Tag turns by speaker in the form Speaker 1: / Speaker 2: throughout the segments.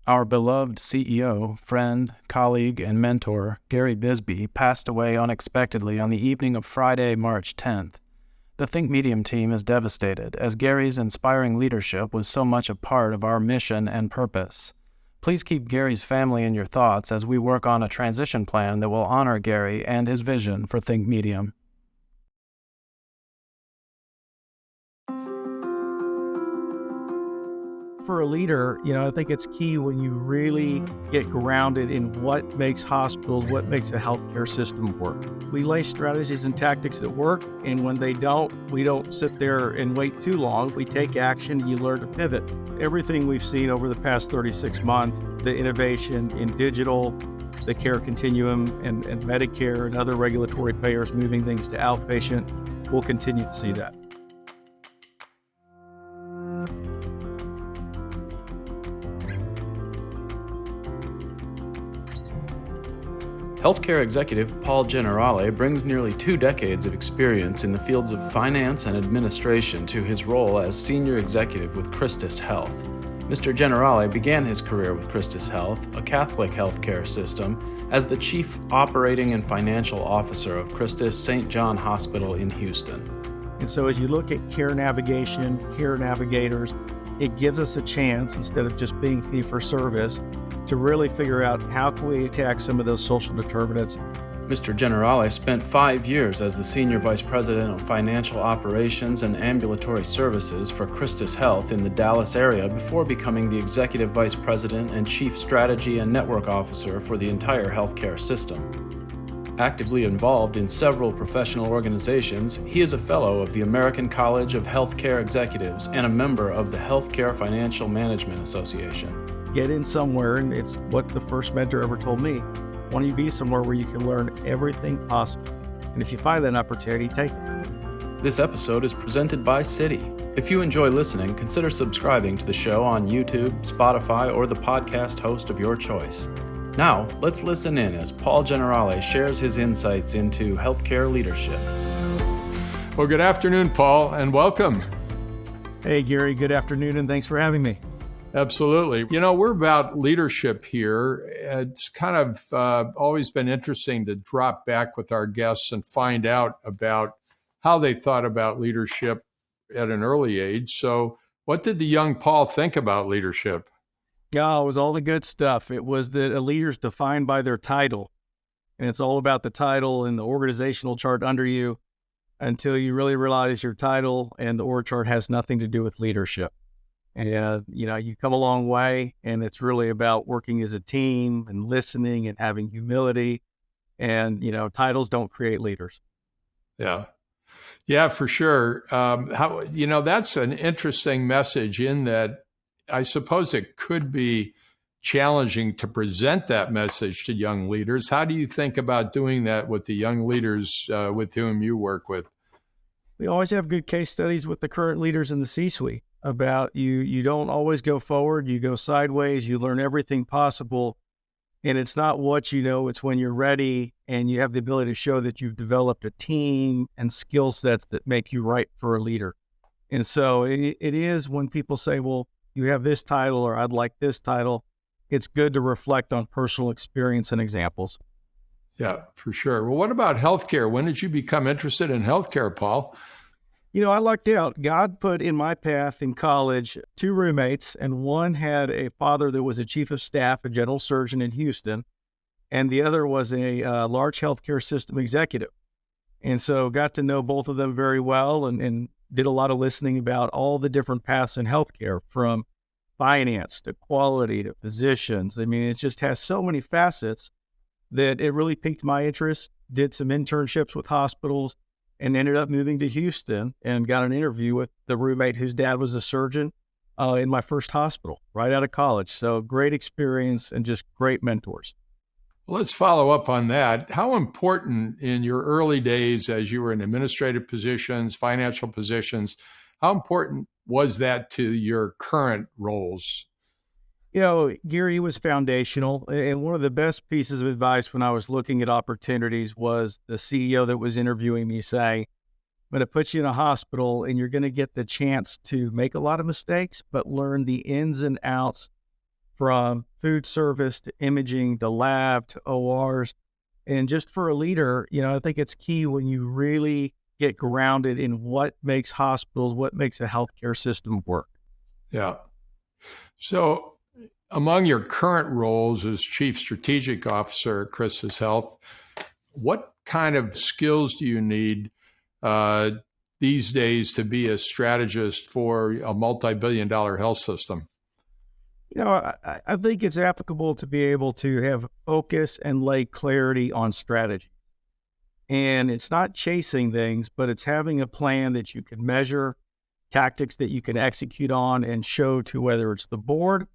Speaker 1: Our beloved CEO, friend, colleague, and mentor, Gary Bisbee, passed away unexpectedly on the evening of Friday, March 10th. The Think Medium team is devastated, as Gary's inspiring leadership was so much a part of our mission and purpose. Please keep Gary's family in your thoughts as we work on a transition plan that will honor Gary and his vision for Think Medium.
Speaker 2: For a leader, I think it's key when you really get grounded in what makes hospitals, what makes a healthcare system work. We lay strategies and tactics that work, and when they don't, we don't sit there and wait too long. We take action, and you learn to pivot. Everything we've seen over the past 36 months, the innovation in digital, the care continuum, and Medicare and other regulatory payers moving things to outpatient, we'll continue to see that.
Speaker 1: Healthcare executive Paul Generale brings nearly 2 decades of experience in the fields of finance and administration to his role as senior executive with CHRISTUS Health. Mr. Generale began his career with CHRISTUS Health, a Catholic healthcare system, as the chief operating and financial officer of CHRISTUS St. John Hospital in Houston.
Speaker 2: And so as you look at care navigation, care navigators, it gives us a chance, instead of just being fee-for-service, to really figure out how can we attack some of those social determinants.
Speaker 1: Mr. Generale spent 5 years as the Senior Vice President of Financial Operations and Ambulatory Services for CHRISTUS Health in the Dallas area before becoming the Executive Vice President and Chief Strategy and Network Officer for the entire healthcare system. Actively involved in several professional organizations, he is a Fellow of the American College of Healthcare Executives and a member of the Healthcare Financial Management Association.
Speaker 2: Get in somewhere, and it's what the first mentor ever told me. Want you to be somewhere where you can learn everything possible. And if you find that opportunity, take it.
Speaker 1: This episode is presented by Citi. If you enjoy listening, consider subscribing to the show on YouTube, Spotify, or the podcast host of your choice. Now, let's listen in as Paul Generale shares his insights into healthcare leadership.
Speaker 3: Well, good afternoon, Paul, and welcome.
Speaker 2: Hey, Gary, good afternoon, and thanks for having me.
Speaker 3: Absolutely. We're about leadership here. It's kind of always been interesting to drop back with our guests and find out about how they thought about leadership at an early age. So what did the young Paul think about leadership?
Speaker 2: Yeah, it was all the good stuff. It was that a leader's defined by their title, and it's all about the title and the organizational chart under you until you really realize your title and the org chart has nothing to do with leadership. And, you come a long way, and it's really about working as a team and listening and having humility. And, titles don't create leaders.
Speaker 3: Yeah, for sure. That's an interesting message in that I suppose it could be challenging to present that message to young leaders. How do you think about doing that with the young leaders with whom you work with?
Speaker 2: We always have good case studies with the current leaders in the C-suite about you don't always go forward, you go sideways, you learn everything possible. And it's not what you know, it's when you're ready and you have the ability to show that you've developed a team and skill sets that make you right for a leader. And so it is when people say, well, you have this title or I'd like this title, it's good to reflect on personal experience and examples.
Speaker 3: Yeah, for sure. Well, what about healthcare? When did you become interested in healthcare, Paul?
Speaker 2: I lucked out. God put in my path in college 2 roommates, and one had a father that was a chief of staff, a general surgeon in Houston, and the other was a large healthcare system executive. And so got to know both of them very well and did a lot of listening about all the different paths in healthcare, from finance to quality to physicians. I mean, it just has so many facets that it really piqued my interest. Did some internships with hospitals, and ended up moving to Houston and got an interview with the roommate whose dad was a surgeon in my first hospital right out of college. So great experience and just great mentors.
Speaker 3: Well, let's follow up on that. How important in your early days as you were in administrative positions, financial positions, how important was that to your current roles?
Speaker 2: Gary was foundational. And one of the best pieces of advice when I was looking at opportunities was the CEO that was interviewing me saying, I'm going to put you in a hospital and you're going to get the chance to make a lot of mistakes, but learn the ins and outs from food service to imaging to lab to ORs. And just for a leader, I think it's key when you really get grounded in what makes hospitals, what makes a healthcare system work.
Speaker 3: Yeah. So among your current roles as Chief Strategic Officer at CHRISTUS Health, what kind of skills do you need these days to be a strategist for a multi-billion-dollar health system?
Speaker 2: I think it's applicable to be able to have focus and lay clarity on strategy. And it's not chasing things, but it's having a plan that you can measure, tactics that you can execute on and show to whether it's the board,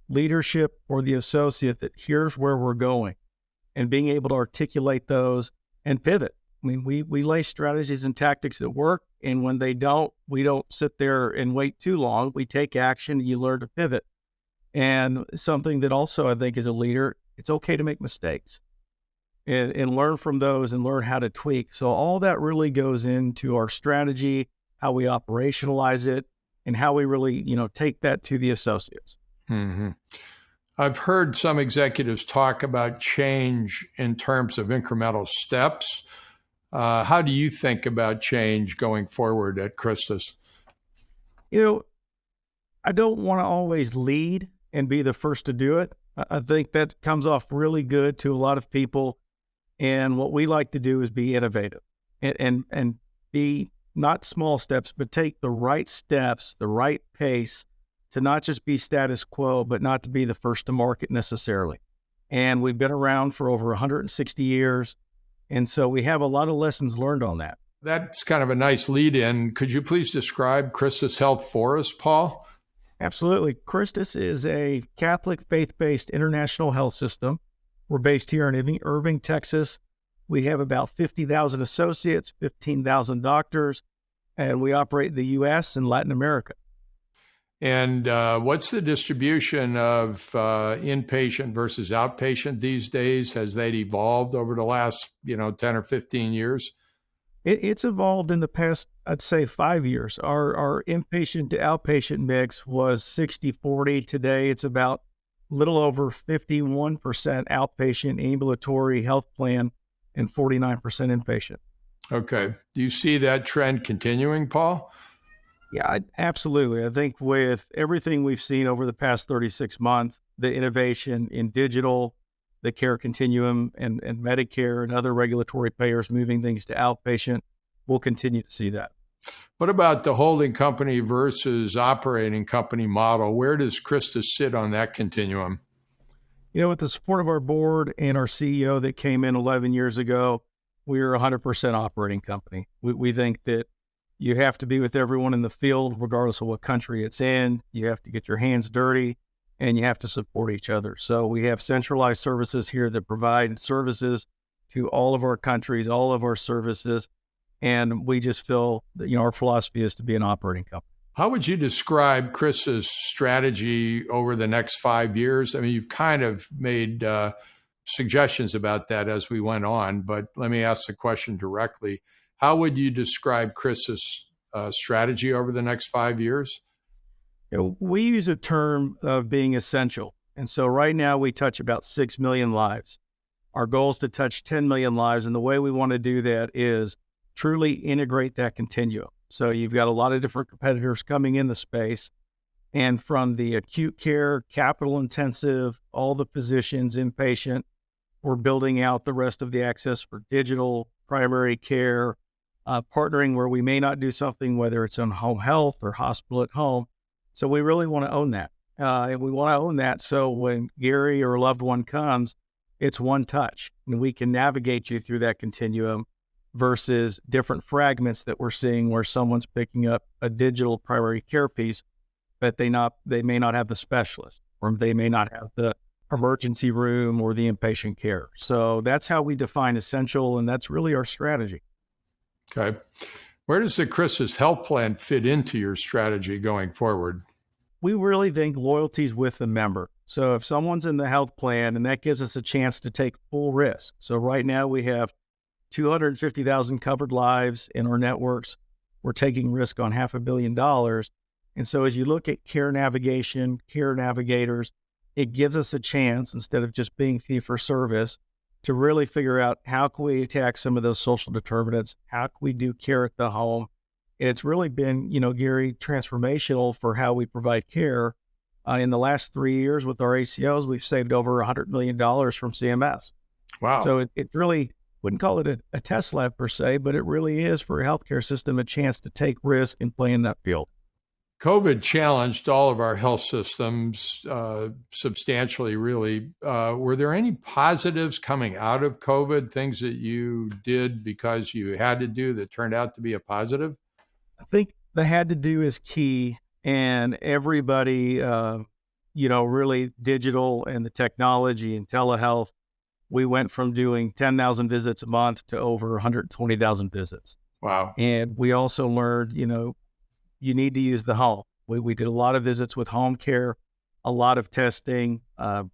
Speaker 2: leadership, or the associate that here's where we're going, and being able to articulate those and pivot. I mean, we lay strategies and tactics that work, and when they don't, we don't sit there and wait too long. We take action, and you learn to pivot. And something that also I think as a leader, it's okay to make mistakes and learn from those and learn how to tweak. So all that really goes into our strategy, how we operationalize it, and how we really, take that to the associates.
Speaker 3: Mm-hmm. I've heard some executives talk about change in terms of incremental steps. How do you think about change going forward at CHRISTUS?
Speaker 2: I don't want to always lead and be the first to do it. I think that comes off really good to a lot of people. And what we like to do is be innovative and be not small steps, but take the right steps, the right pace to not just be status quo, but not to be the first to market necessarily. And we've been around for over 160 years. And so we have a lot of lessons learned on that.
Speaker 3: That's kind of a nice lead in. Could you please describe CHRISTUS Health for us, Paul?
Speaker 2: Absolutely. CHRISTUS is a Catholic faith-based international health system. We're based here in Irving, Texas. We have about 50,000 associates, 15,000 doctors, and we operate in the U.S. and Latin America.
Speaker 3: And what's the distribution of inpatient versus outpatient these days? Has that evolved over the last, 10 or 15 years?
Speaker 2: It's evolved in the past, I'd say 5 years. Our inpatient to outpatient mix was 60-40. Today, it's about a little over 51% outpatient ambulatory health plan and 49% inpatient.
Speaker 3: Okay. Do you see that trend continuing, Paul?
Speaker 2: Yeah, absolutely. I think with everything we've seen over the past 36 months, the innovation in digital, the care continuum, and Medicare and other regulatory payers moving things to outpatient, we'll continue to see that.
Speaker 3: What about the holding company versus operating company model? Where does CHRISTUS sit on that continuum?
Speaker 2: With the support of our board and our CEO that came in 11 years ago, we're a 100% operating company. We think that you have to be with everyone in the field, regardless of what country it's in. You have to get your hands dirty, and you have to support each other. So we have centralized services here that provide services to all of our countries, all of our services, and we just feel that, our philosophy is to be an operating company.
Speaker 3: How would you describe CHRISTUS' strategy over the next 5 years? I mean, you've kind of made suggestions about that as we went on, but let me ask the question directly. How would you describe CHRISTUS' strategy over the next 5 years?
Speaker 2: We use a term of being essential. And so right now we touch about 6 million lives. Our goal is to touch 10 million lives. And the way we want to do that is truly integrate that continuum. So you've got a lot of different competitors coming in the space. And from the acute care, capital intensive, all the physicians, inpatient, we're building out the rest of the access for digital, primary care, partnering where we may not do something, whether it's on home health or hospital at home. So we really want to own that. And we want to own that so when Gary or a loved one comes, it's one touch. And we can navigate you through that continuum versus different fragments that we're seeing where someone's picking up a digital primary care piece, but they may not have the specialist, or they may not have the emergency room or the inpatient care. So that's how we define essential, and that's really our strategy.
Speaker 3: Okay. Where does the CHRISTUS Health Plan fit into your strategy going forward?
Speaker 2: We really think loyalty's with the member. So if someone's in the health plan, and that gives us a chance to take full risk. So right now we have 250,000 covered lives in our networks. We're taking risk on $500 million. And so as you look at care navigation, care navigators, it gives us a chance, instead of just being fee for service, to really figure out how can we attack some of those social determinants? How can we do care at the home? And it's really been, Gary, transformational for how we provide care. In the last 3 years with our ACOs, we've saved over $100 million from CMS.
Speaker 3: Wow.
Speaker 2: So it really, wouldn't call it a test lab per se, but it really is for a healthcare system a chance to take risk and play in that field.
Speaker 3: COVID challenged all of our health systems substantially, really. Were there any positives coming out of COVID, things that you did because you had to do that turned out to be a positive?
Speaker 2: I think the had to do is key, and everybody, really digital and the technology and telehealth. We went from doing 10,000 visits a month to over 120,000 visits.
Speaker 3: Wow.
Speaker 2: And we also learned, you need to use the home. We did a lot of visits with home care, a lot of testing,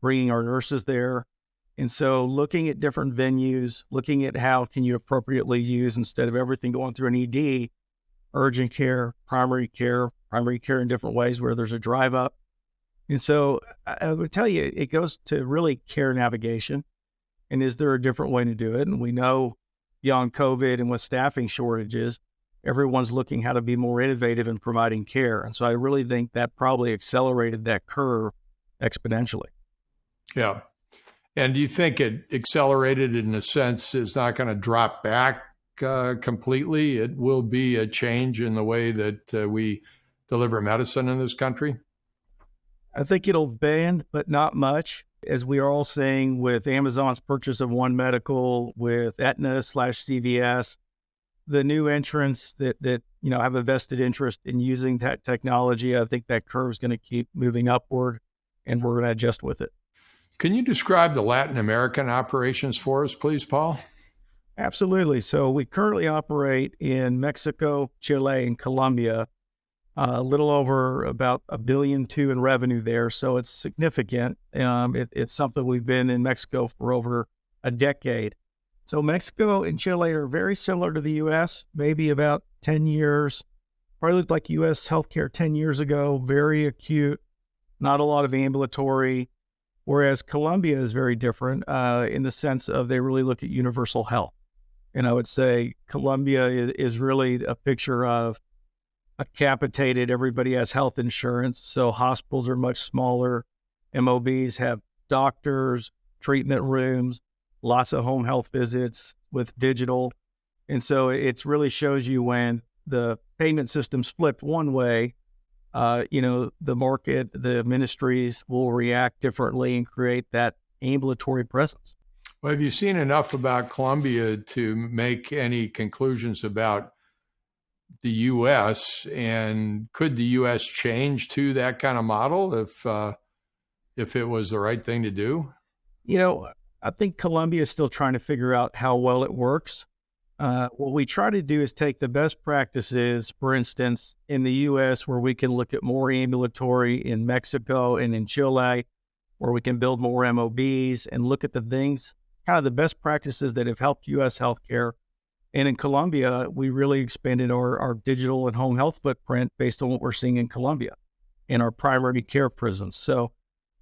Speaker 2: bringing our nurses there. And so looking at different venues, looking at how can you appropriately use, instead of everything going through an ED, urgent care, primary care in different ways where there's a drive up. And so I would tell you, it goes to really care navigation. And is there a different way to do it? And we know beyond COVID and with staffing shortages, everyone's looking how to be more innovative in providing care. And so I really think that probably accelerated that curve exponentially.
Speaker 3: Yeah. And do you think it accelerated in a sense is not going to drop back completely? It will be a change in the way that we deliver medicine in this country?
Speaker 2: I think it'll bend, but not much. As we are all seeing with Amazon's purchase of One Medical, with Aetna/CVS, the new entrants that have a vested interest in using that technology, I think that curve is going to keep moving upward, and we're going to adjust with it.
Speaker 3: Can you describe the Latin American operations for us, please, Paul?
Speaker 2: Absolutely. So we currently operate in Mexico, Chile, and Colombia, a little over about $1.2 billion in revenue there. So it's significant. It's something we've been in Mexico for over a decade. So Mexico and Chile are very similar to the U.S., maybe about 10 years. Probably looked like U.S. healthcare 10 years ago, very acute, not a lot of ambulatory, whereas Colombia is very different in the sense of they really look at universal health. And I would say Colombia is really a picture of a capitated, everybody has health insurance, so hospitals are much smaller. MOBs have doctors, treatment rooms, lots of home health visits with digital. And so it really shows you when the payment system's flipped one way, the market, the ministries will react differently and create that ambulatory presence.
Speaker 3: Well, have you seen enough about Colombia to make any conclusions about the U.S., and could the U.S. change to that kind of model if it was the right thing to do?
Speaker 2: I think Colombia is still trying to figure out how well it works. What we try to do is take the best practices, for instance, in the U.S., where we can look at more ambulatory, in Mexico and in Chile, where we can build more MOBs and look at the things, kind of the best practices that have helped U.S. healthcare. And in Colombia, we really expanded our digital and home health footprint based on what we're seeing in Colombia and our primary care presence. So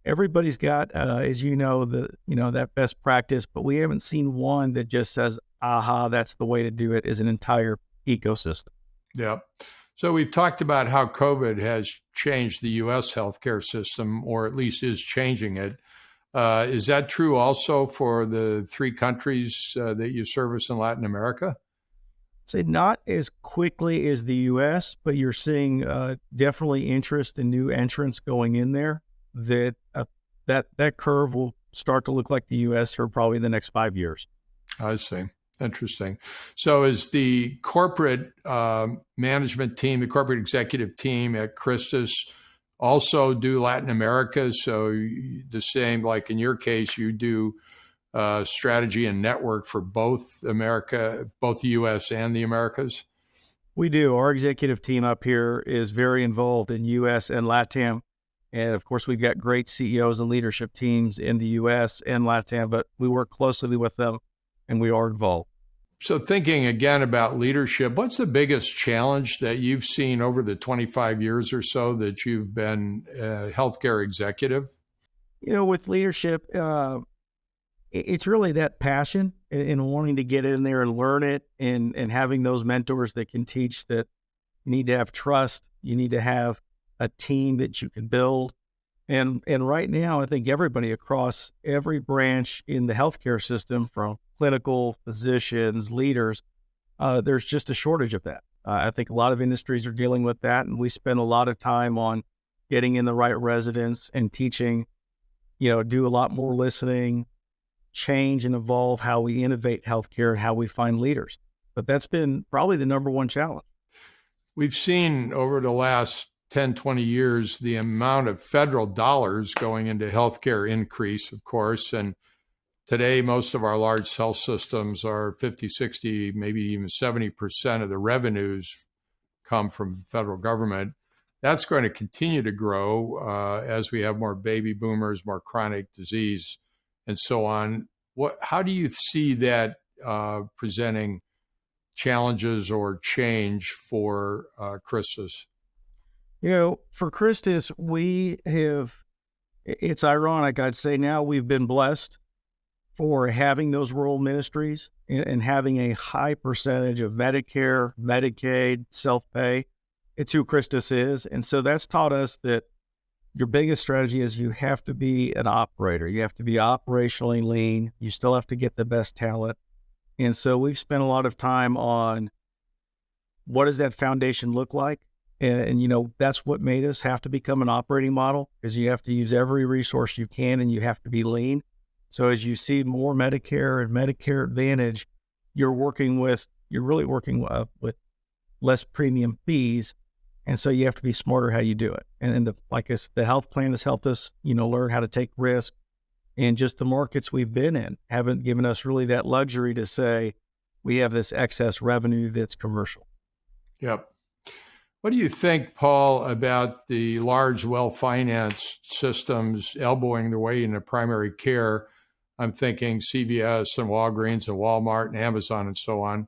Speaker 2: everybody's got, as that best practice, but we haven't seen one that just says, aha, that's the way to do it, as an entire ecosystem.
Speaker 3: Yeah. So we've talked about how COVID has changed the U.S. healthcare system, or at least is changing it. Is that true also for the three countries that you service in Latin America?
Speaker 2: I'd say not as quickly as the U.S., but you're seeing definitely interest in new entrants going in there. That curve will start to look like the U.S. for probably the next 5 years.
Speaker 3: I see. Interesting. So is the corporate management team, the corporate executive team at CHRISTUS also do Latin America? So the same, like in your case, you do strategy and network for both the U.S. and the Americas?
Speaker 2: We do. Our executive team up here is very involved in U.S. and LATAM. And of course, we've got great CEOs and leadership teams in the U.S. and LATAM, but we work closely with them and we are involved.
Speaker 3: So thinking again about leadership, what's the biggest challenge that you've seen over the 25 years or so that you've been a healthcare executive?
Speaker 2: With leadership, it's really that passion and wanting to get in there and learn it, and having those mentors that can teach. That you need to have trust. You need to have a team that you can build. And right now, I think everybody across every branch in the healthcare system, from clinical physicians, leaders, there's just a shortage of that. I think a lot of industries are dealing with that, and we spend a lot of time on getting in the right residents and teaching, do a lot more listening, change and evolve how we innovate healthcare and how we find leaders. But that's been probably the number one challenge.
Speaker 3: We've seen over the last 10, 20 years, the amount of federal dollars going into healthcare increase, of course. And today, most of our large health systems are 50, 60, maybe even 70% of the revenues come from the federal government. That's going to continue to grow as we have more baby boomers, more chronic disease, and so on. How do you see that presenting challenges or change for CHRISTUS?
Speaker 2: For CHRISTUS, it's ironic, I'd say now we've been blessed for having those rural ministries and having a high percentage of Medicare, Medicaid, self-pay. It's who CHRISTUS is. And so that's taught us that your biggest strategy is you have to be an operator. You have to be operationally lean. You still have to get the best talent. And so we've spent a lot of time on what does that foundation look like? And that's what made us have to become an operating model, because you have to use every resource you can and you have to be lean. So as you see more Medicare and Medicare Advantage, you're really working with less premium fees. And so you have to be smarter how you do it. And the health plan has helped us, learn how to take risk. And just the markets we've been in haven't given us really that luxury to say we have this excess revenue that's commercial.
Speaker 3: Yep. What do you think, Paul, about the large, well-financed systems elbowing their way into primary care? I'm thinking CVS and Walgreens and Walmart and Amazon and so on.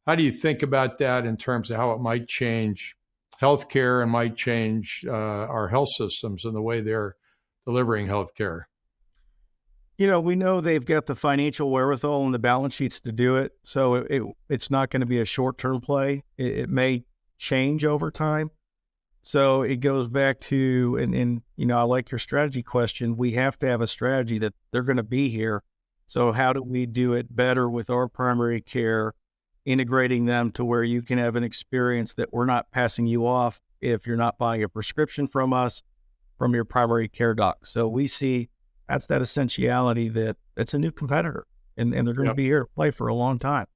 Speaker 3: How do you think about that in terms of how it might change healthcare and might change our health systems and the way they're delivering healthcare?
Speaker 2: We know they've got the financial wherewithal and the balance sheets to do it. So it's not going to be a short-term play. It may change over time. So it goes back to, and I like your strategy question. We have to have a strategy that they're going to be here. So how do we do it better with our primary care, integrating them to where you can have an experience that we're not passing you off if you're not buying a prescription from us, from your primary care doc. So we see that's that essentiality that it's a new competitor, and they're going to be here to play for a long time.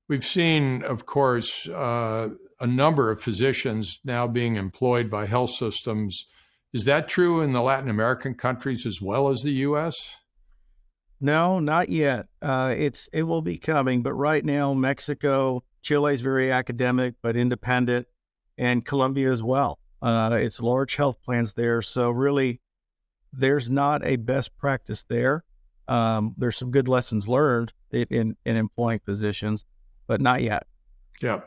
Speaker 3: We've seen, of course, a number of physicians now being employed by health systems. Is that true in the Latin American countries as well as the U.S.?
Speaker 2: No, not yet. It will be coming, but right now, Mexico, Chile's very academic but independent, and Colombia as well. It's large health plans there, so really, there's not a best practice there. There's some good lessons learned in employing physicians, but not yet.
Speaker 3: Yeah.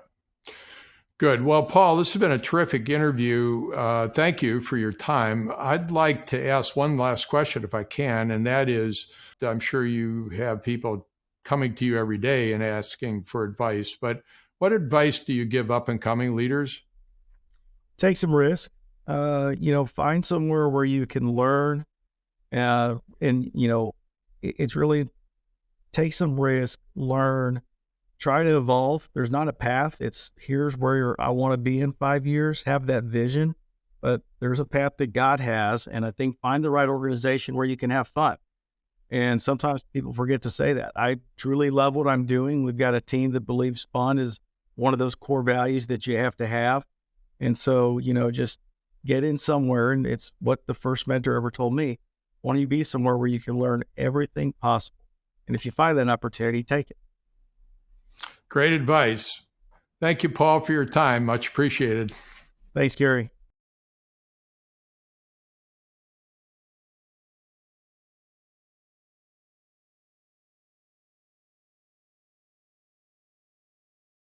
Speaker 3: Good. Well, Paul, this has been a terrific interview. Thank you for your time. I'd like to ask one last question, if I can, and that is, I'm sure you have people coming to you every day and asking for advice, but what advice do you give up and coming leaders?
Speaker 2: Take some risk. Find somewhere where you can learn, it's really take some risk, learn, try to evolve. There's not a path. It's here's where I want to be in 5 years, have that vision, but there's a path that God has. And I think find the right organization where you can have fun. And sometimes people forget to say that. I truly love what I'm doing. We've got a team that believes fun is one of those core values that you have to have. And so, just get in somewhere. And it's what the first mentor ever told me. Why don't you be somewhere where you can learn everything possible? And if you find that opportunity, take it.
Speaker 3: Great advice. Thank you, Paul, for your time. Much appreciated.
Speaker 2: Thanks, Gary.